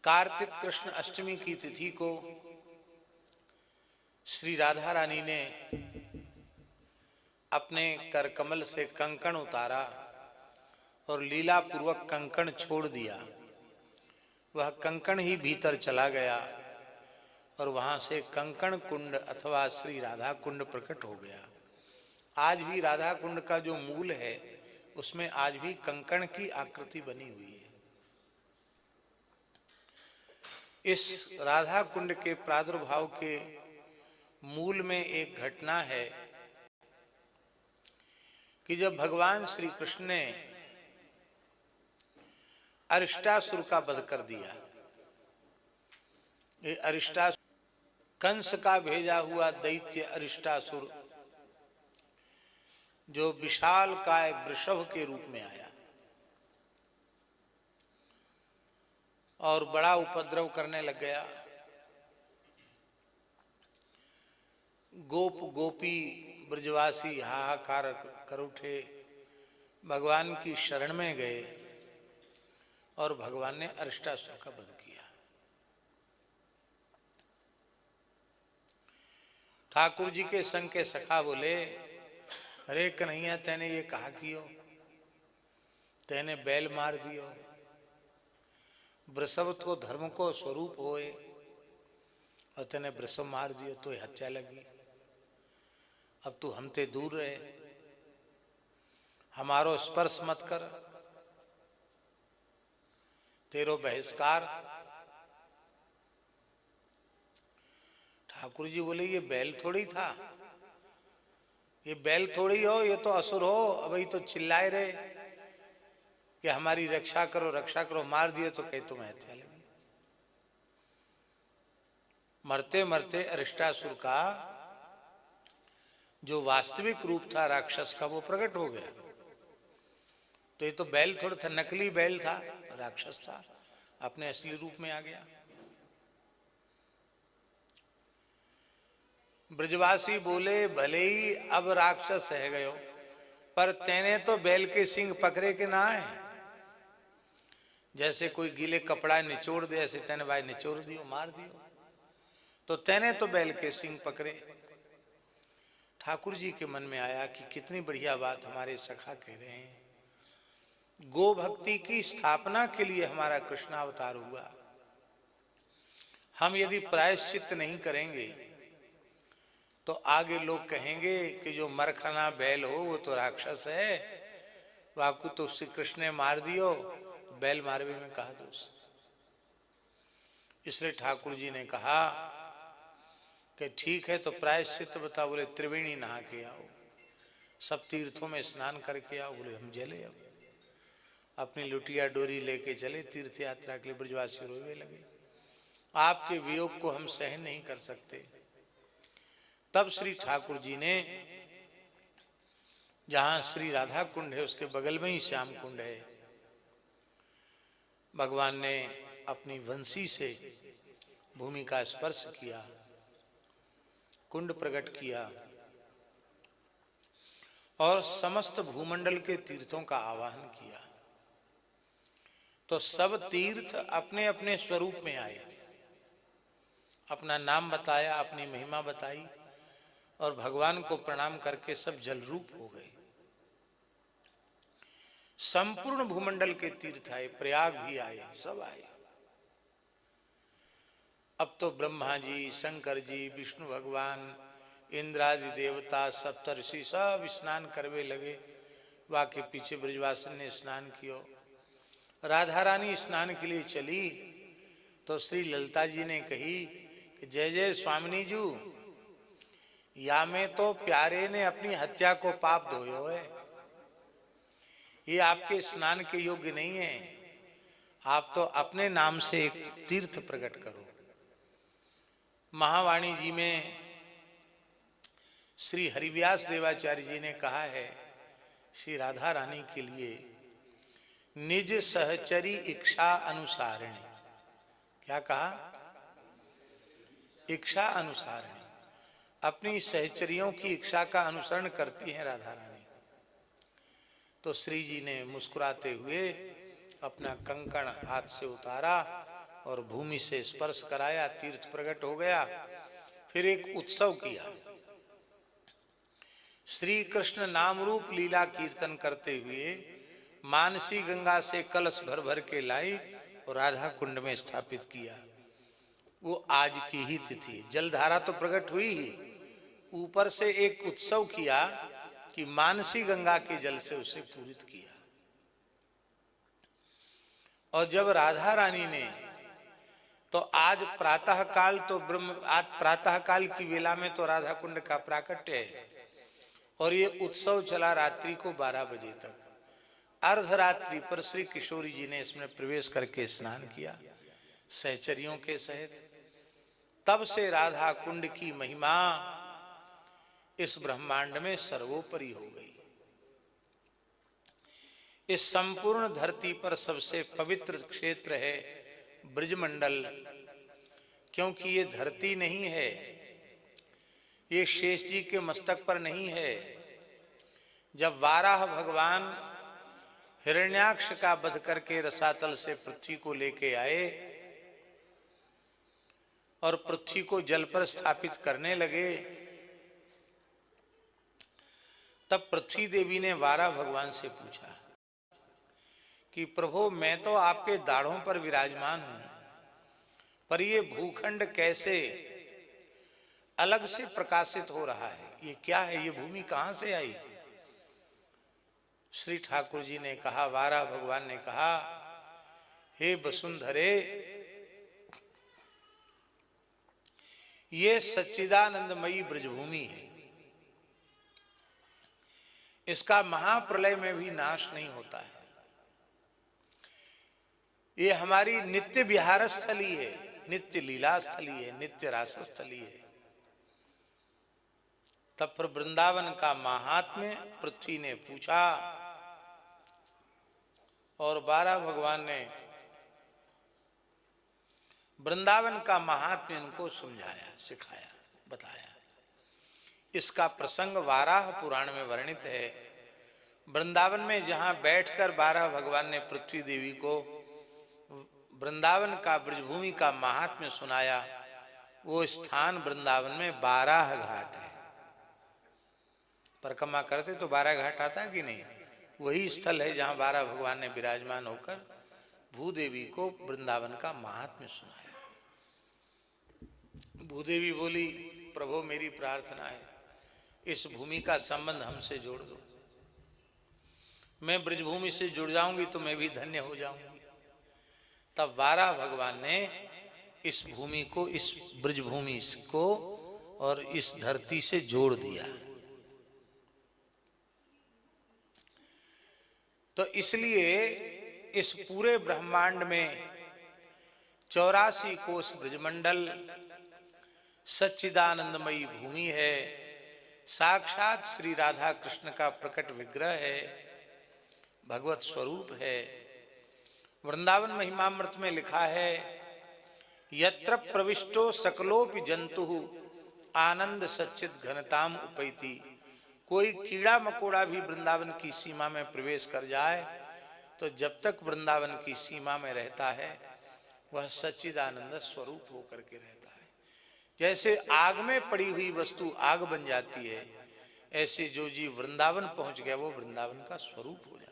कार्तिक कृष्ण अष्टमी की तिथि को श्री राधा रानी ने अपने कर कमल से कंकण उतारा और लीला पूर्वक कंकण छोड़ दिया। वह कंकण ही भीतर चला गया और वहां से कंकण कुंड अथवा श्री राधा कुंड प्रकट हो गया। आज भी राधा कुंड का जो मूल है उसमें आज भी कंकण की आकृति बनी हुई है। इस राधा कुंड के प्रादुर्भाव के मूल में एक घटना है कि जब भगवान श्री कृष्ण ने अरिष्टासुर का वध कर दिया, ये अरिष्टासुर कंस का भेजा हुआ दैत्य अरिष्टासुर जो विशालकाय वृषभ के रूप में आया और बड़ा उपद्रव करने लग गया। गोप गोपी ब्रजवासी हाहाकार कर उठे, भगवान की शरण में गए और भगवान ने अरिष्टासुर का वध किया। ठाकुर जी के संग के सखा बोले, अरे कन्हैया तेने ये कहा कियो, तेने बैल मार दियो, वृषभ तो धर्म को स्वरूप होए और तेने वृषभ मार दियो तो हत्या लगी। अब तू हमते दूर रहे, हमारो स्पर्श मत कर, तेरो बहिष्कार। ठाकुर जी बोले, ये बैल थोड़ी था, ये बैल थोड़ी हो, ये तो असुर हो। अभी तो चिल्लाए रहे कि हमारी रक्षा करो रक्षा करो, मार दिए तो कहे तुम्हें हत्या लगी। मरते मरते अरिष्टासुर का जो वास्तविक रूप था राक्षस का वो प्रकट हो गया। तो ये तो बैल थोड़ा था, नकली बैल था, राक्षस था, अपने असली रूप में आ गया। ब्रजवासी बोले, भले ही अब राक्षस है गयो, पर तेने तो बैल के सिंग पकड़े के ना है। जैसे कोई गीले कपड़ा निचोड़ दे, ऐसे तेने भाई निचोड़ दियो, मार दियो, तो तेने तो बैल के सिंग पकड़े। ठाकुर जी के मन में आया कि कितनी बढ़िया बात हमारे सखा कह रहे हैं। गो भक्ति की स्थापना के लिए हमारा कृष्णावतार हुआ। हम यदि प्रायश्चित नहीं करेंगे तो आगे लोग कहेंगे कि जो मरखना बैल हो वो तो राक्षस है, वाकु तो श्री कृष्ण ने मार दियो, बैल मारवे में कहा दोष। इसलिए ठाकुर जी ने कहा कि ठीक है तो प्रायश्चित बता। बोले, त्रिवेणी नहा के आओ, सब तीर्थों में स्नान करके आओ। बोले, हम चले। अब अपनी लुटिया डोरी लेके चले तीर्थ यात्रा के लिए। ब्रजवासी रोवे लगे, आपके वियोग को हम सहन नहीं कर सकते। तब श्री ठाकुर जी ने, जहां श्री राधा कुंड है उसके बगल में ही श्याम कुंड है, भगवान ने अपनी वंशी से भूमि का स्पर्श किया, कुंड प्रकट किया और समस्त भूमंडल के तीर्थों का आवाहन किया। तो सब तीर्थ अपने अपने स्वरूप में आए, अपना नाम बताया, अपनी महिमा बताई और भगवान को प्रणाम करके सब जल रूप हो गए। संपूर्ण भूमंडल के तीर्थ आए, प्रयाग भी आए, सब आए। अब तो ब्रह्मा जी, शंकर जी, विष्णु भगवान, इंद्रादि देवता, सप्तर्षि सब स्नान करवे लगे। वाके पीछे ब्रजवासन ने स्नान किया। राधा रानी स्नान के लिए चली तो श्री ललिता जी ने कही कि जय जय स्वामिनी जू, या में तो प्यारे ने अपनी हत्या को पाप धोयो है, ये आपके स्नान के योग्य नहीं है। आप तो अपने नाम से एक तीर्थ प्रकट करो। महावाणी जी में श्री हरिव्यास देवाचार्य जी ने कहा है, श्री राधा रानी के लिए निज सहचरी इच्छा अनुसारिणी। क्या कहा? इच्छा अनुसारिणी, अपनी सहचरियों की इच्छा का अनुसरण करती हैं राधा रानी। तो श्री जी ने मुस्कुराते हुए अपना कंकण हाथ से उतारा और भूमि से स्पर्श कराया, तीर्थ प्रकट हो गया। फिर एक उत्सव किया, श्री कृष्ण नाम रूप लीला कीर्तन करते हुए मानसी गंगा से कलश भर भर के लाई और राधा कुंड में स्थापित किया। वो आज की ही तिथि, जलधारा तो प्रकट हुई ही, ऊपर से एक उत्सव किया कि मानसी गंगा के जल से उसे पूरित किया। और जब राधा रानी ने, तो आज प्रातः काल तो आज प्रातः काल की वेला में तो राधा कुंड का प्राकट्य है और ये उत्सव चला रात्रि को 12 बजे तक। अर्धरात्रि पर श्री किशोरी जी ने इसमें प्रवेश करके स्नान किया सहचरियों के सहित। तब से राधा कुंड की महिमा इस ब्रह्मांड में सर्वोपरि हो गई। इस संपूर्ण धरती पर सबसे पवित्र क्षेत्र है ब्रजमंडल, क्योंकि ये धरती नहीं है, ये शेष जी के मस्तक पर नहीं है। जब वाराह भगवान हिरण्याक्ष का वध करके रसातल से पृथ्वी को लेके आए और पृथ्वी को जल पर स्थापित करने लगे, तब पृथ्वी देवी ने वाराह भगवान से पूछा कि प्रभु, मैं तो आपके दाढ़ों पर विराजमान हूं, पर ये भूखंड कैसे अलग से प्रकाशित हो रहा है? ये क्या है? ये भूमि कहां से आई? श्री ठाकुर जी ने कहा, वाराह भगवान ने कहा, हे वसुंधरे, ये सच्चिदानंदमयी ब्रजभूमि है, इसका महाप्रलय में भी नाश नहीं होता है। ये हमारी नित्य विहार स्थली है, नित्य लीला स्थली है, नित्य रास स्थली है। तब फिर वृंदावन का महात्म्य पृथ्वी ने पूछा और वाराह भगवान ने वृंदावन का महात्म्य उनको समझाया, सिखाया, बताया। इसका प्रसंग वाराह पुराण में वर्णित है। वृंदावन में जहां बैठकर वाराह भगवान ने पृथ्वी देवी को वृंदावन का, ब्रजभूमि का महात्म्य सुनाया, वो स्थान वृंदावन में 12 घाट है। परिक्रमा करते तो 12 घाट आता है कि नहीं? वही स्थल है जहां वाराह भगवान ने विराजमान होकर भूदेवी को वृंदावन का महात्म्य सुनाया। भूदेवी बोली, प्रभु मेरी प्रार्थना है, इस भूमि का संबंध हमसे जोड़ दो। मैं ब्रजभूमि से जुड़ जाऊंगी तो मैं भी धन्य हो जाऊंगी। तब वाराह भगवान ने इस भूमि को, इस ब्रजभूमि को और इस धरती से जोड़ दिया। तो इसलिए इस पूरे ब्रह्मांड में 84 कोष ब्रजमंडल सच्चिदानंदमयी भूमि है, साक्षात श्री राधा कृष्ण का प्रकट विग्रह है, भगवत स्वरूप है। वृंदावन महिमामृत में लिखा है, यत्र प्रविष्टो सकलोपि जंतु आनंद सच्चिद घनताम उपैति। कोई कीड़ा मकोड़ा भी वृंदावन की सीमा में प्रवेश कर जाए तो जब तक वृंदावन की सीमा में रहता है वह सच्चिदानंद स्वरूप होकर के रहता है। जैसे आग में पड़ी हुई वस्तु आग बन जाती है, ऐसे जो जीव वृंदावन पहुंच गया वो वृंदावन का स्वरूप हो जाता है।